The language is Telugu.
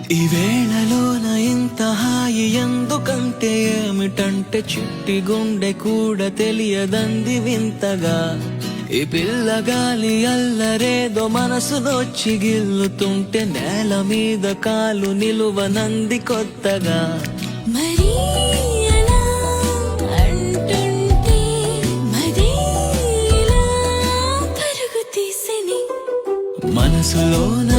ఈ వేళలోన ఇంత హాయి ఎందుకంటే ఏమిటంటే చిట్టి గుండె కూడా తెలియదంది వింతగా ఈ పిల్లగాలి అల్లరేదో మనసునొచ్చి గిల్లుతుంటే నేల మీద కాలు నిలువనంది కొత్తగా మరీ అలా అంటుంటే మరీ ఇలా పరుగు తీసిని మనసులోన